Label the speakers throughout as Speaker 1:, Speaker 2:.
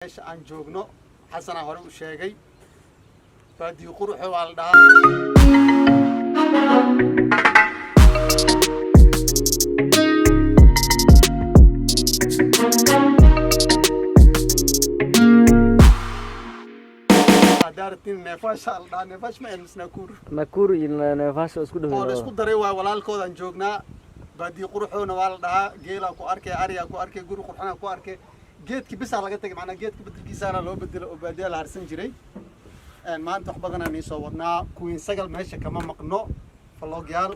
Speaker 1: meesha aan joogno xasana hore u sheegay baadii quruxo waa la dhahaa daartin neefash la dhahaa neefash ma ilmisna
Speaker 2: nakuur iyo neefash isku dhaw
Speaker 1: oo isku daray waa walaalkoodan joognaa baadii quruxoona waa la dhahaa geela ku arkay ariga ku arkay guri qurxana ku arkay geedki bisa laga tagay macna geedka beddelkiisana loo bedelo oo baadiya la harsan jiray maanta wax badan aan soo wadnaa kuwiin sagal meesha kama maqno vlogyaal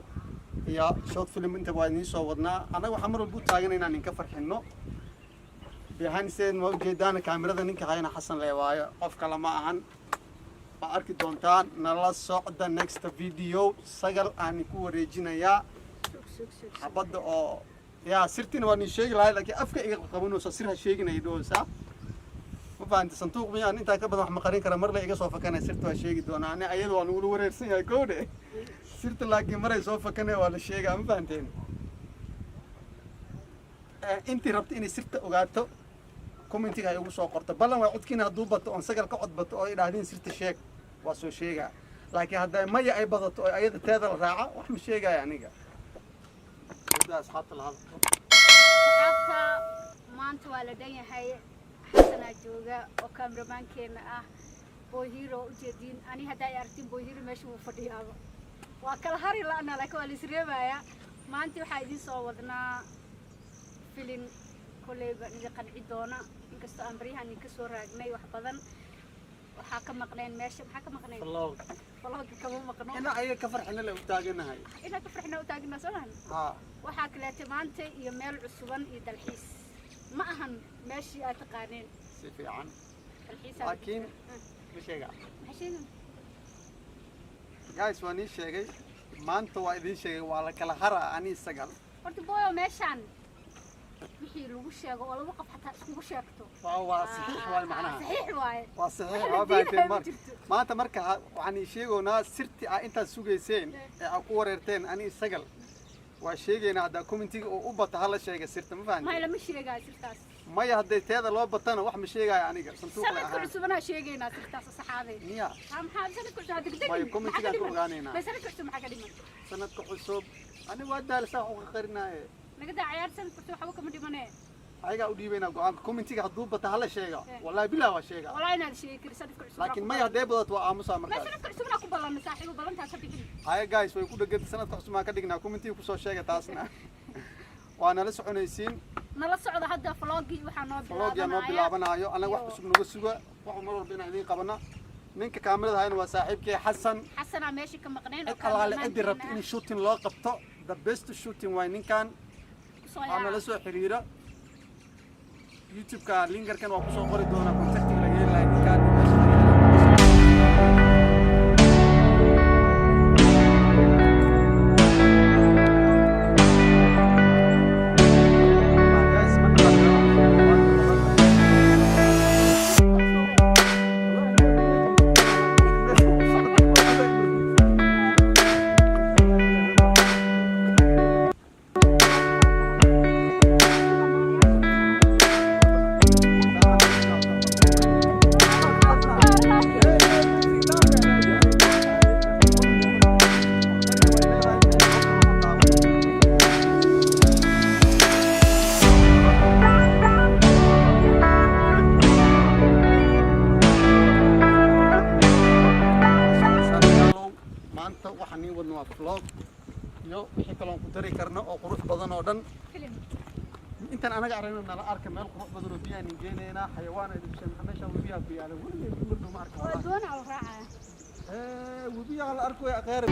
Speaker 1: iyo short film inta waan soo wadnaa anaga waxa mar walba u taagan inaan ninka farxino behind scene ma ujeedaan kaamirada ninka hayna xasan leewaayo qof kale ma ahan ba arki doontaan nala socda next video sagal aan ku wareejinayaa xabada oo يا سرتين واني شيء لا لكن أفكار إيه قبونه سرها شيء كنا يدوسا وفانت صندوق مياه أنت كبر واحد مقارن كرا مرة إيه سوف كان سرت شيء يدونا أنا أيد وانقول ورثين يا كودة سرت لكن مرة سوف كان ولا شيء عم فانتين أنت ربط إني سرت وقعدت كومنتي هاي وصو قرط بلا ما عد كنا دوبت أن سجل قعد بت أو إلى سرت شيء وصو شيء لكن هذا ما يأي بضت أو أيد تهذا الراعة وحم شيء يعني أصحاب
Speaker 3: ما أنت والدين هاي حسنا جوجا وكاميرمان كنا بوهيرو جدين أنا هدا يارتين بوهيرو مش مفردي هذا وكل هاري لا أنا لك ولا سريبا يا ما أنت وحيدين صوّدنا فيلم كلية نقد عدونا إنكست أمريها نكسر رجني وحبذن وحكم مقنين ماشي حكم مقنين والله كم مقنين
Speaker 1: أنا أيه كفر إحنا لو تاجنا هاي
Speaker 3: إحنا كفر إحنا وتاجنا سلام waxaa kaleeto maanta iyo meel cusuban iyo dalxiis ma ahan meeshii aad taqaaneen
Speaker 1: si fiican
Speaker 3: dalxiis
Speaker 1: laakiin guys waan ii sheegay maanta waa idin sheegay waa la kala haraa ani sagal
Speaker 3: horta booyo meeshaan wixii lagu sheego oo laba qof xataa iskugu sheegto
Speaker 1: waa saxiix waay macnaha
Speaker 3: saxiix waay
Speaker 1: waa saxiix waa baateen maanta marka waxaan ii sheegoonaa sirti ah intaad sugayseen ee aad ku wareerteen ani sagal waa sheegayna hadda commentiga oo u bata hala sheega sirta ma fahanteen
Speaker 3: ma lama sheegay sirtaas
Speaker 1: maya hadday teeda loo batana wax ma sheegay aniga santuuq la
Speaker 3: ahaan cusubana sheegayna sirtaas saxaaday
Speaker 1: niya
Speaker 3: maxaa sanadku soo degdeg
Speaker 1: may commentiga ku ogaanayna
Speaker 3: sanadku cusub maxaa ka dhiman
Speaker 1: sanadku cusub ani waa daalsaa u qarinaaye
Speaker 3: naga daa ciyaar sanadku cusub waxba kama dhimanee
Speaker 1: ayaga u dhiibayna go'aan commentiga haduu bata hala sheega wallahi bilaa waa sheega
Speaker 3: wallahi inaad sheegay sanadku cusub
Speaker 1: laakiin maya hadday badato waa aamusa markaas
Speaker 3: sanadku cusubna ku balan saaxiibo balantaas ka bixin
Speaker 1: haya guys way ku dhagad sanadka cusub ma ka dhignaa commentiga ku soo sheega taasna waa nala soconaysiin
Speaker 3: nala socdo hadda vloggi waxa noo
Speaker 1: bilaabanayo anaga wax cusub naga suga wax mar walba inaan idin qabana ninka kaamirada hayna waa saaxiibkay xasana
Speaker 3: meeshii ka maqneen
Speaker 1: oo kala cidi rabto in shooting loo qabto the best shooting way ninkan ana la soo xiriira YouTube ka linkerkan waa ku soo qori doonaa contactiga laga helayo ninkan vlog iyo wixii kale ku dari karno oo qurux badan oo dhan intan anaga aragno nala arka meel qurux badan oo biyaha ningeynayna xayawaan ay dhibsan meesha webiga ku yaala weligeed ma arko
Speaker 3: waa doon al raaca
Speaker 1: webiga la arko ay qeyr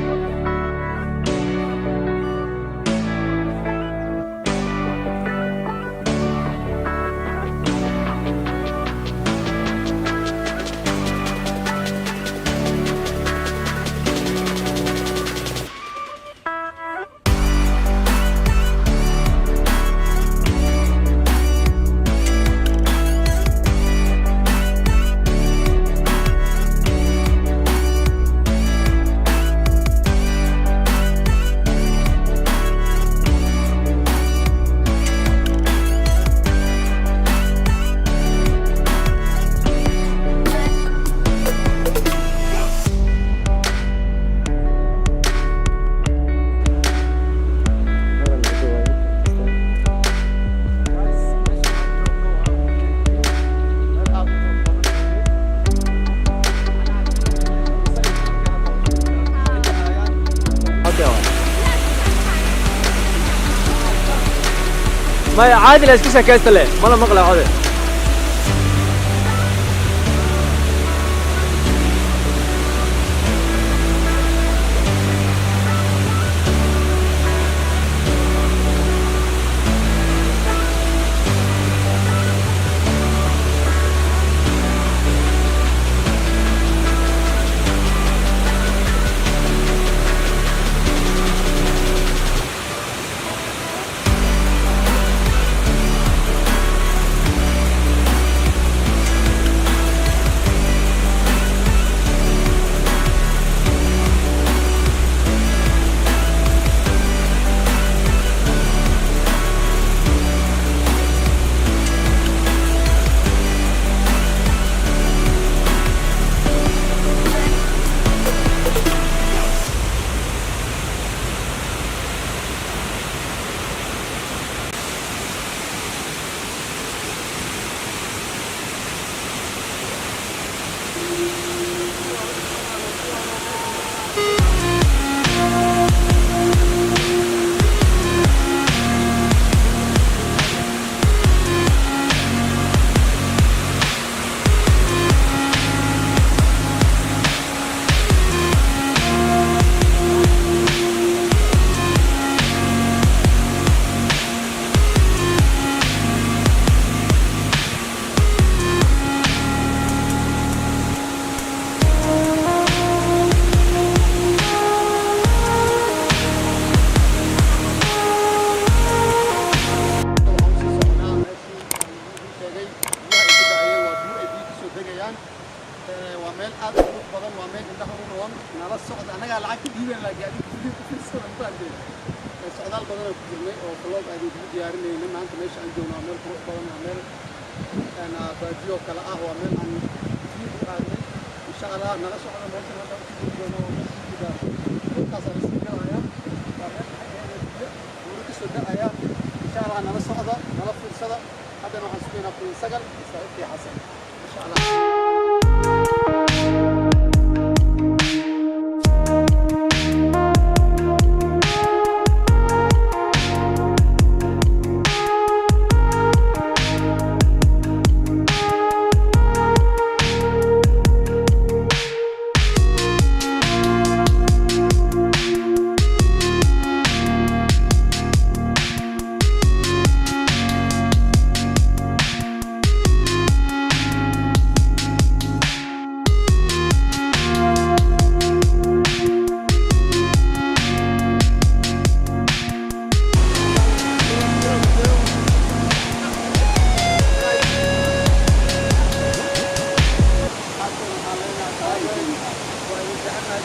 Speaker 2: ما عادي لا اسكسها كاستله ما مقلع عادي
Speaker 1: ومال هذا بدل ومال عنده روان نرى السعد أنا قال عاكي دينا لا قاعد في السنة بعدين السعودال بدل كلمة أو خلاص قاعد يجاري لنا ما أنت ليش عندي ومال بدل ومال أنا بديو كلا ومال عن إن شاء الله نرى السعودال ما أنت هذا بديو ومال كذا كذا رسمي آية ورك السعودال آية إن شاء الله نرى السعودال نرى في السعودال هذا ما حسبنا في السجل في حسن إن شاء الله.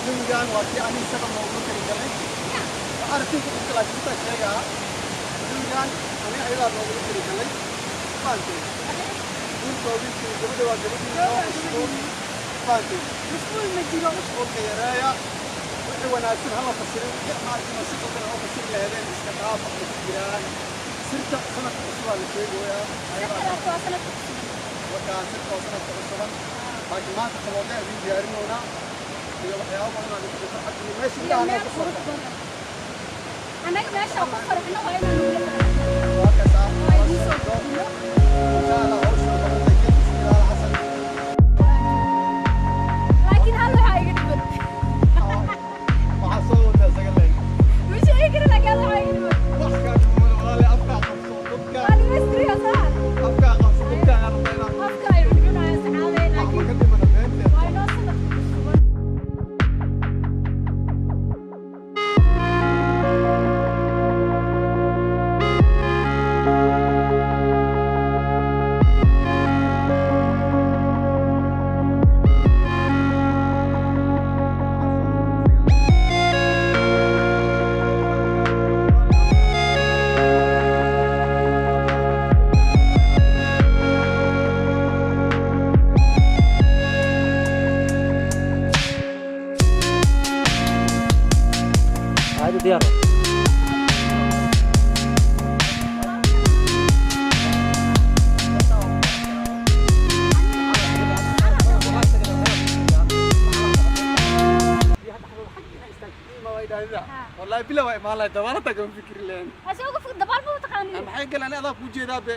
Speaker 1: Kemudian waktu ani sangat mau berkelindahan, arti itu kalau kita jaga, kemudian ani ayat mau berkelindahan, pasti. Untuk itu jadi waktu itu school, pasti. School menjadi school kaya, itu nasi hal fasir, ya mari masih kita hal fasir lehre, istiqamah berkelindahan. Sirta sangat usual itu ya. Ayat sangat. Waktu sirta sangat usual. Bagi masa kemudian ini diari mana.
Speaker 3: أنا ماشي أفكر إحنا لكن هلا هاي قريبة مش هيك أنا قال هاي قريبة أنا مستري أصلا أفكار يقولون يا سعادة لكن هاي ناصر
Speaker 2: عادي ديار
Speaker 1: والله بلا ما لا دوارة تكون فكر لين
Speaker 3: أسوق في الدبار مو أنا
Speaker 1: maxay galaan adaa ku jeedaa be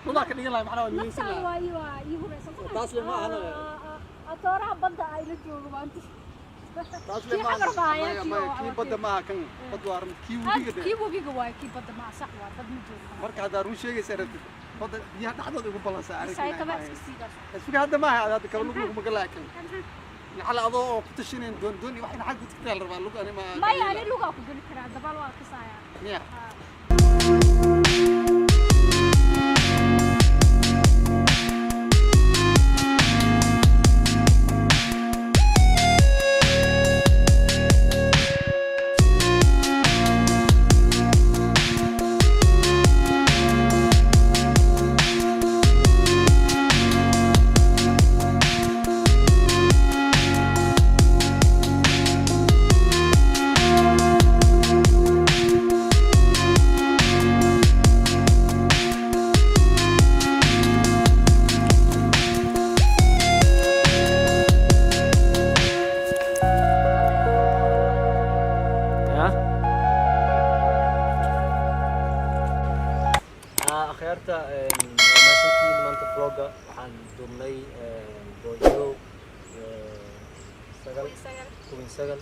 Speaker 1: wadaa ka dhigan lahay macnaha waa
Speaker 3: نفسها
Speaker 1: miisan
Speaker 3: وايوا يهرس
Speaker 2: taas leh ma ahana.
Speaker 3: أتورا بدأ أي لجوج وانت
Speaker 1: taas
Speaker 3: kii xamar baa ayaa kii oo
Speaker 1: kii badda maaha kan bad waa arrin kii webiga de
Speaker 3: kii wabiga waay kii badda ma sax waa dad ma joogo
Speaker 1: marka haddaa run sheegaysa rabtid badda biyaha dhexdooda ugu balansa
Speaker 3: say kaba iska siidaa
Speaker 1: isfiga hadda maaha hadda kaba lugu luguma galaa kan maxaa la adoo oo ku tashaneen doon iyo waxna xag ku tagtaa la rabaa lug ani ma
Speaker 3: maya ani lugaa ku geli karaa dabal waa ka saaya
Speaker 1: miya
Speaker 2: akhyaarta maasantiin maanta vlogga waxaan duubnay boojiro sagal waxaa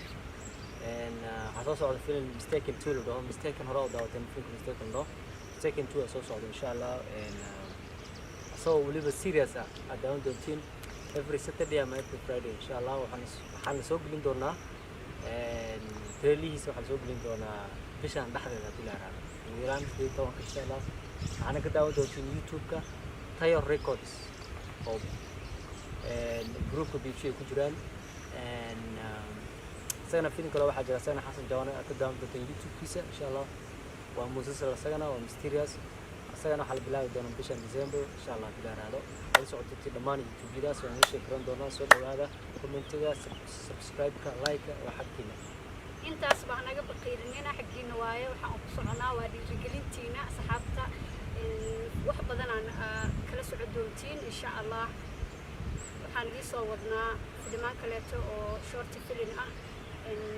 Speaker 2: soo socda film mistaken 2 la dhaho mistaken hore u daawateen filmka mistaken dhaho mistaken 2 soo socda insha allah asagoo weliba serious ah aad daawan doontiin every Saturday ama every Friday insha allah waxaan soo gelin doonaa trailerhiisa waxaan soo gelin doonaa bishan dhexdeeda haddii la yaraado wiilaan 17 insha allah waxaana ka daawan doontiin YouTube-ka Tayo Records oo groupka BBC ku jiraan isagana film kale waxaa jira isagana xasan jawaane aad ka daawan doontaan YouTube-kiisa insha allah waa musalsal isagana waa mysterious isagana waxaa la bilaabi doonaa bishan December insha allah haddii la yaraado la socotii dhammaan YouTube-yadaas waan idin sheekaran doonaa soo dhawaada commentiga subscribe-ka like-ka waa xagkiina
Speaker 3: intaas baa naga baqiirinina xaqiina waaye waxaan ku soconaa waa dhiirigelintiina asxaabta wax badan aan kala socon doontiin insha allah waxaan idin soo wadnaa filimaan kaleeto oo short film ah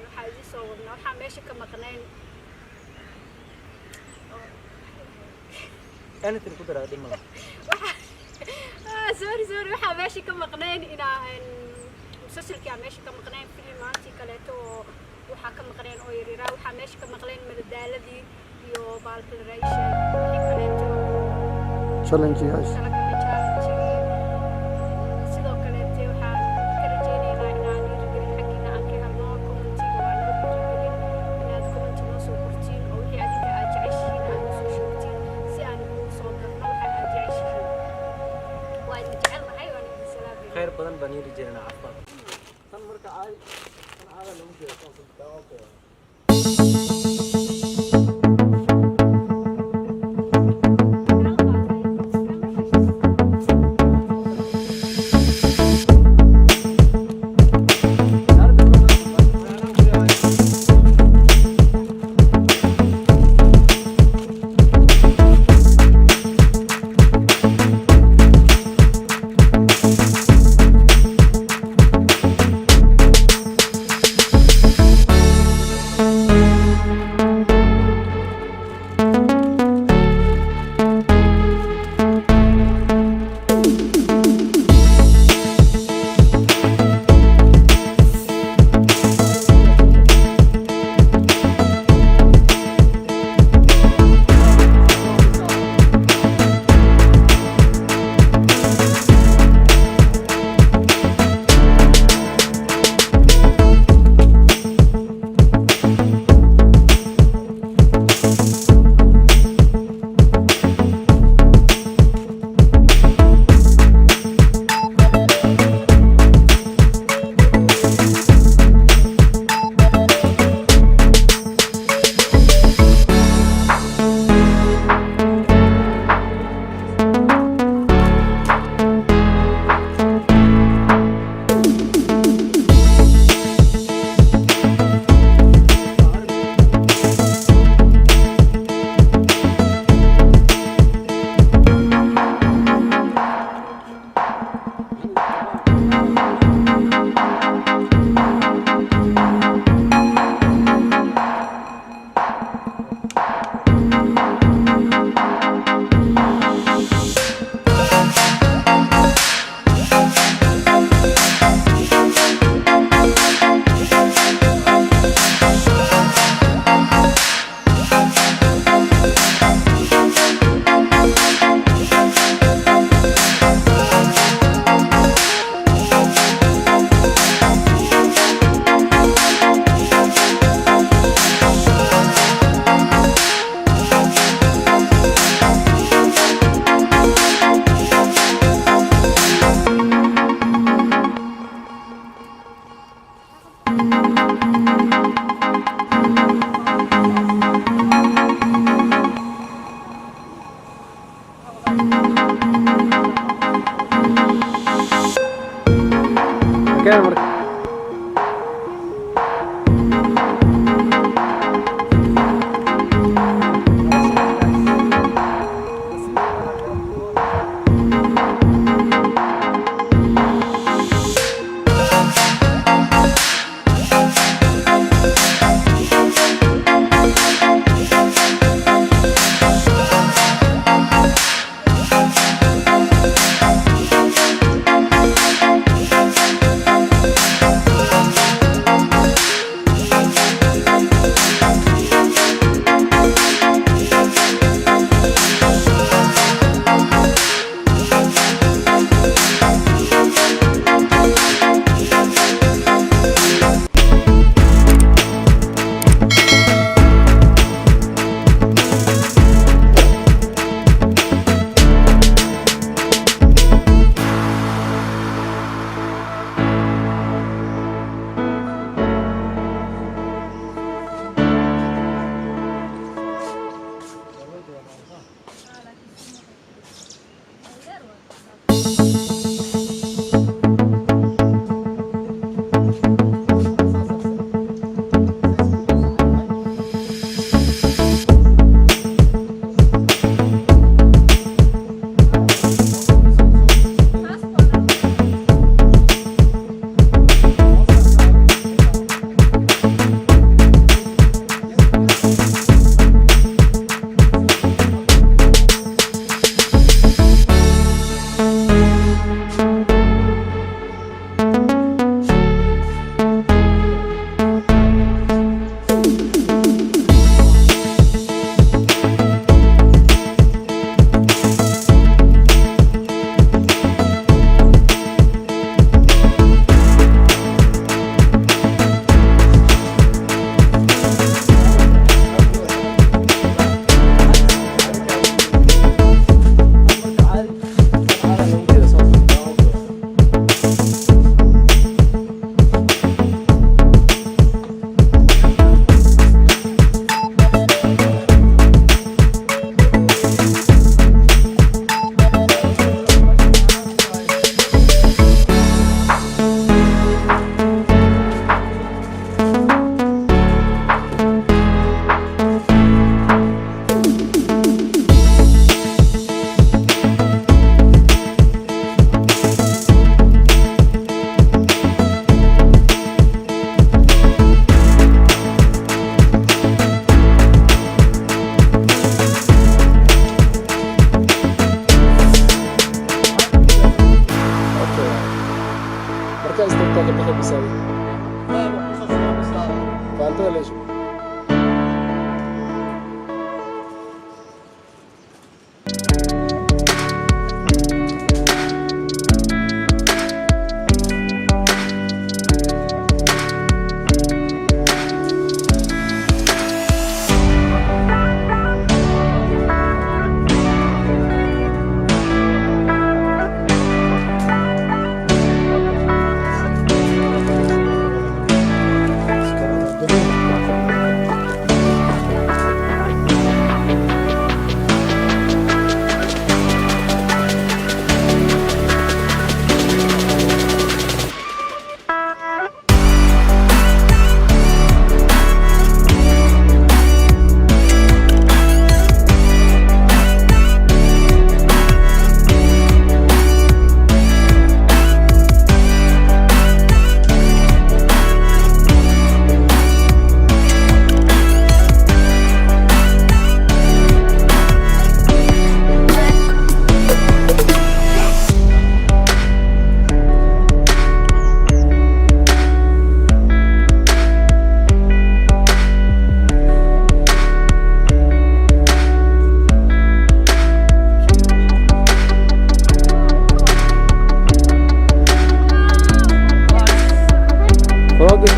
Speaker 3: waxaan idin soo wadnaa waxaan meesha ka maqnayn
Speaker 2: anything ku daraa dhimala
Speaker 3: sorry waxaan meesha ka maqnayn inaa musalsalkii aan meesha ka maqnayn filimaantii kaleeto oo waxaa ka maqnayn oo yaryara waxaa meesha ka maqnayn madadaaladii iyo baalfederation wixii kaleeto
Speaker 1: challenges
Speaker 3: sidoo kaleete waxaan ka rajaynaynaa inaan dhiirigelin xaggiina aan ka helno commentiga waa naga dhiirigelin inaad commenti noo soo qortiin oo wixii adiga aad jeceshihiin aad noo soo sheegtiin si aan ugu soo darno waxa aad jeceshihiin waa idin jecelnahay waan idin salaamayna
Speaker 2: khayr badan baan yiri jirnaa caafimaad tan marka ay tan aada lagu jeedo tan sabta كان مركب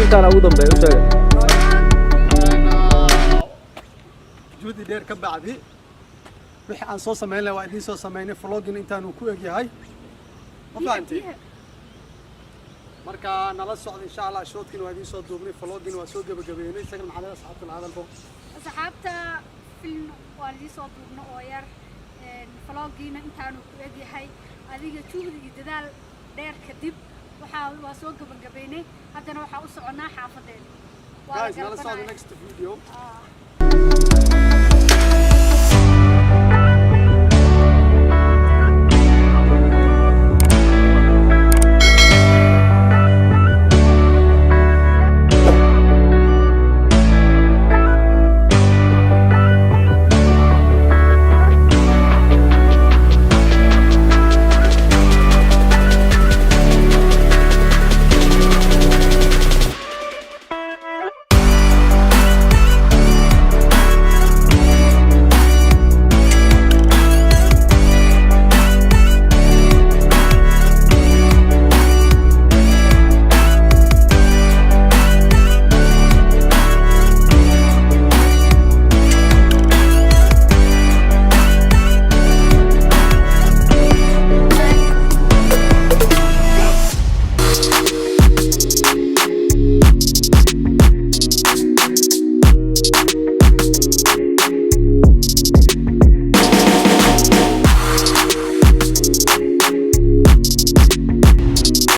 Speaker 2: intaan ugu dambeeyo u sheegay
Speaker 1: juhdi dheer ka bacdi wixii aan soo sameyn lahaa waa idiin soo sameynay vlogging intaan uu ku eg yahay ma fahanti marka nala socda insha Allah shoodkin waa idiin soo duubnay vlogging waa soo gabagabeynay isaga macallin asxaabta hadalbo
Speaker 3: asxaabta film waa idiin soo duubno oo yar vlogging intaan uu ku eg yahay adiga juhdi iyo dadaal dheer kadib waa soo gabagabeynay haddana waxaa u soconaa xaafadeena
Speaker 1: guys nala socda next video